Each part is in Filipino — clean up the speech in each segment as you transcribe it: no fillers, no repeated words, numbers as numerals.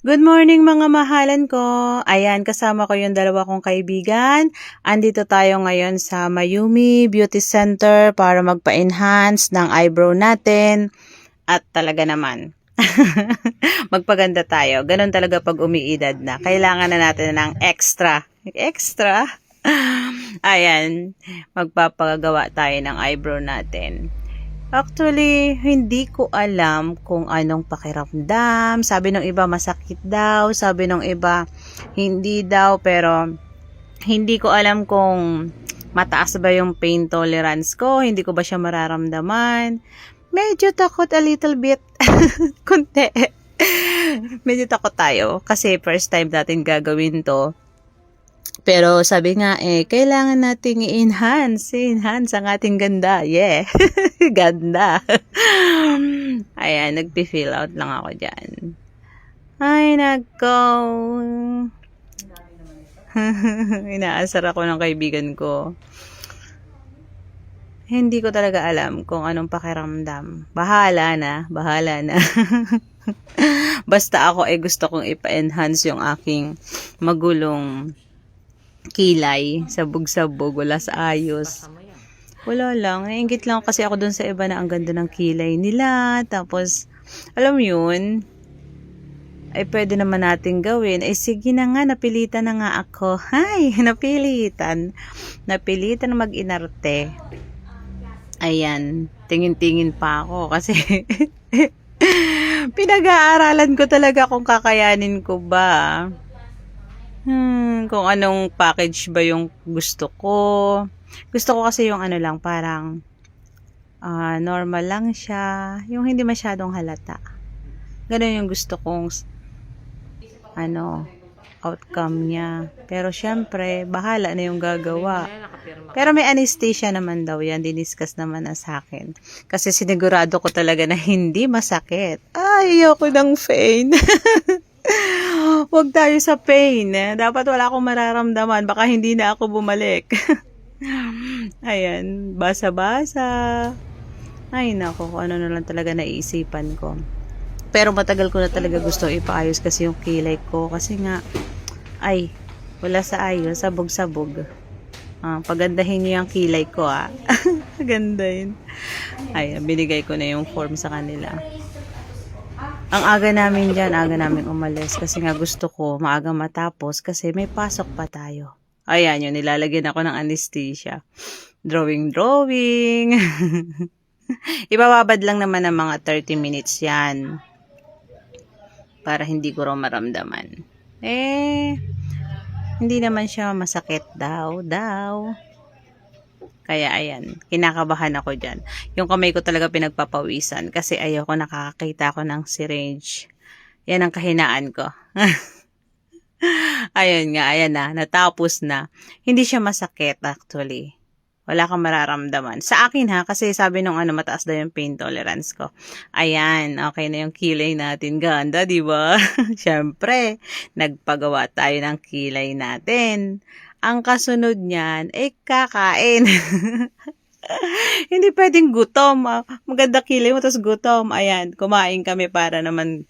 Good morning mga mahalan ko. Ayan, kasama ko yung dalawa kong kaibigan. Andito tayo ngayon sa Mayumi Beauty Center para magpa-enhance ng eyebrow natin. At talaga naman, magpaganda tayo. Ganon talaga pag umiidad na. Kailangan na natin ng extra. Extra? Ayan, magpapagawa tayo ng eyebrow natin. Actually, hindi ko alam kung anong pakiramdam. Sabi ng iba masakit daw, sabi ng iba hindi daw, pero hindi ko alam kung mataas ba yung pain tolerance ko, hindi ko ba siya mararamdaman. Medyo takot a little bit. Kunti. Medyo takot tayo kasi first time natin gagawin to. Pero sabi nga kailangan nating i-enhance ang ating ganda. Yeah. Ganda. Ayan, nagpi-fill out lang ako dyan. Ay, nako. Inaasar ako ng kaibigan ko. Hindi ko talaga alam kung anong pakiramdam. Bahala na. Basta ako gusto kong ipa-enhance yung aking magulong kilay, sabog-sabog, wala sa ayos. Wala lang, naiingit lang kasi ako dun sa iba na ang ganda ng kilay nila. Tapos, alam yun, ay pwede naman natin gawin. Sige na nga, napilitan na nga ako. Hay, napilitan mag-inarte. Ayan, tingin-tingin pa ako kasi pinag-aaralan ko talaga kung kakayanin ko ba. Kung anong package ba yung gusto ko. Gusto ko kasi yung ano lang, parang normal lang siya. Yung hindi masyadong halata. Ganun yung gusto kong outcome niya. Pero syempre, bahala na yung gagawa. Pero may anesthesia naman daw yan. Diniscuss naman na sa akin. Kasi sinigurado ko talaga na hindi masakit. Ay, ayoko ng pain. Huwag tayo sa pain. Dapat wala akong mararamdaman. Baka hindi na ako bumalik. Ayan, basa-basa. Ay, nako, kung ano na lang talaga naisipan ko. Pero matagal ko na talaga gusto ipaayos kasi yung kilay ko. Kasi nga, wala sa ayos, sabog-sabog. Pagandahin niyo yung kilay ko, Ganda yun. Ay, binigay ko na yung form sa kanila. Ang aga namin umalis kasi nga gusto ko maaga matapos kasi may pasok pa tayo. Ayan yun, nilalagyan ako ng anesthesia. Drawing. Ibababad lang naman ng mga 30 minutes yan. Para hindi ko raw maramdaman. Hindi naman siya masakit daw. Kaya ayan, kinakabahan ako dyan. Yung kamay ko talaga pinagpapawisan kasi ayoko nakakakita ko ng syringe. Yan ang kahinaan ko. Ayan na, natapos na. Hindi siya masakit actually. Wala kang mararamdaman. Sa akin kasi sabi nung mataas daw yung pain tolerance ko. Ayan, okay na yung kilay natin. Ganda, di ba? Siyempre, nagpagawa tayo ng kilay natin. Ang kasunod niyan, kakain. Hindi pwedeng gutom. Maganda kilay mo, tapos gutom. Ayan, kumain kami para naman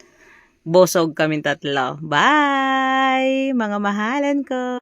bosog kami tatlo. Bye! Mga mahalan ko.